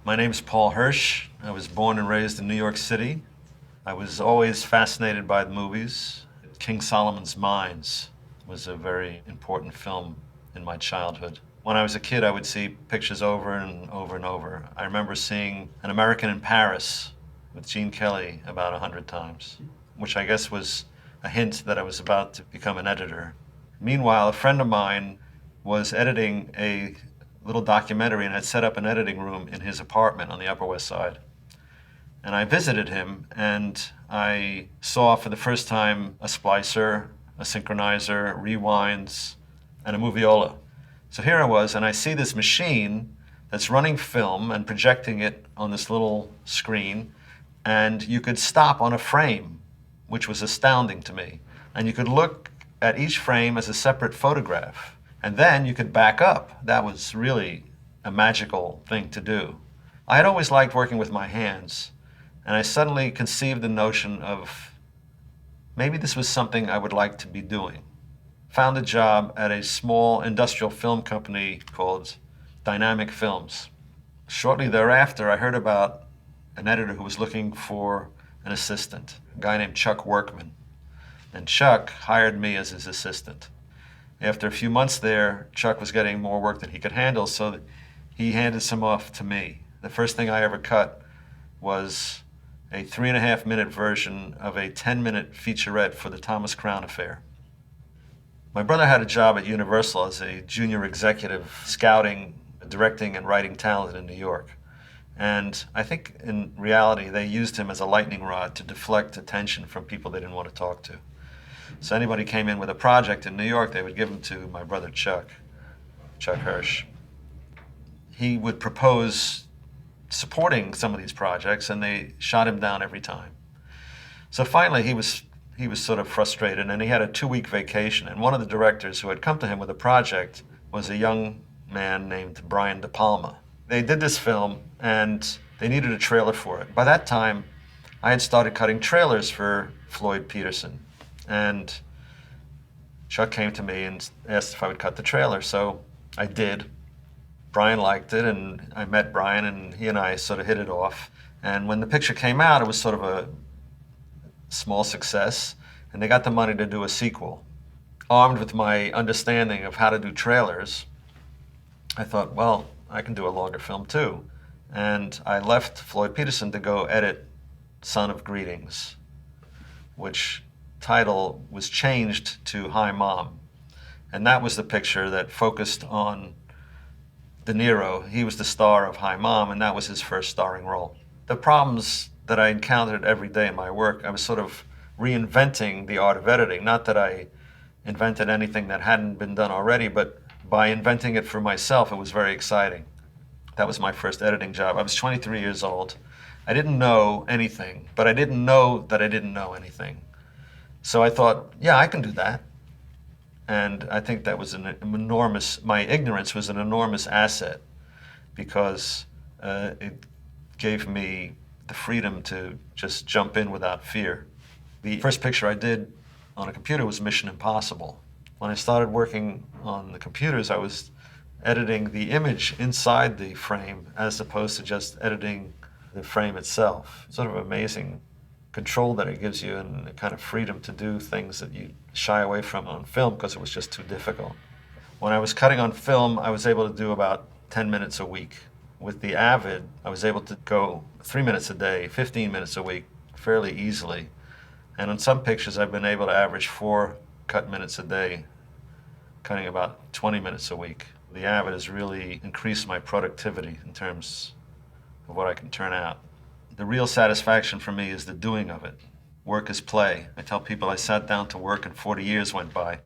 My name's Paul Hirsch. I was born and raised in New York City. I was always fascinated by the movies. King Solomon's Mines was a very important film in my childhood. When I was a kid, I would see pictures over and over and over. I remember seeing An American in Paris with Gene Kelly about 100 times, which I guess was a hint that I was about to become an editor. Meanwhile, a friend of mine was editing a little documentary and had set up an editing room in his apartment on the Upper West Side. And I visited him and I saw for the first time a splicer, a synchronizer, rewinds, and a moviola. So here I was, and I see this machine that's running film and projecting it on this little screen, and you could stop on a frame, which was astounding to me. And you could look at each frame as a separate photograph. And then you could back up. That was really a magical thing to do. I had always liked working with my hands, and I suddenly conceived the notion of maybe this was something I would like to be doing. Found a job at a small industrial film company called Dynamic Films. Shortly thereafter, I heard about an editor who was looking for an assistant, a guy named Chuck Workman. And Chuck hired me as his assistant. After a few months there, Chuck was getting more work than he could handle, so he handed some off to me. The first thing I ever cut was a 3.5-minute version of a 10-minute featurette for the Thomas Crown Affair. My brother had a job at Universal as a junior executive, scouting, directing, and writing talent in New York. And I think in reality, they used him as a lightning rod to deflect attention from people they didn't want to talk to. So anybody came in with a project in New York, they would give them to my brother Chuck Hirsch. He would propose supporting some of these projects, and they shot him down every time. So finally, he was sort of frustrated, and he had a 2-week vacation. And one of the directors who had come to him with a project was a young man named Brian De Palma. They did this film, and they needed a trailer for it. By that time, I had started cutting trailers for Floyd Peterson. And Chuck came to me and asked if I would cut the trailer, so I did. Brian liked it, and I met Brian, and he and I sort of hit it off. And when the picture came out, it was sort of a small success, and they got the money to do a sequel. Armed with my understanding of how to do trailers, I thought, well, I can do a longer film too. And I left Floyd Peterson to go edit Son of Greetings, which title was changed to Hi Mom. And that was the picture that focused on De Niro. He was the star of Hi Mom, and that was his first starring role. The problems that I encountered every day in my work, I was sort of reinventing the art of editing. Not that I invented anything that hadn't been done already, but by inventing it for myself, it was very exciting. That was my first editing job. I was 23 years old. I didn't know anything, but I didn't know that I didn't know anything. So I thought, yeah, I can do that. And I think that was my ignorance was an enormous asset, because it gave me the freedom to just jump in without fear. The first picture I did on a computer was Mission Impossible. When I started working on the computers, I was editing the image inside the frame as opposed to just editing the frame itself. Sort of amazing control that it gives you, and the kind of freedom to do things that you shy away from on film because it was just too difficult. When I was cutting on film, I was able to do about 10 minutes a week. With the Avid, I was able to go 3 minutes a day, 15 minutes a week, fairly easily. And on some pictures, I've been able to average 4 cut minutes a day, cutting about 20 minutes a week. The Avid has really increased my productivity in terms of what I can turn out. The real satisfaction for me is the doing of it. Work is play. I tell people I sat down to work and 40 years went by.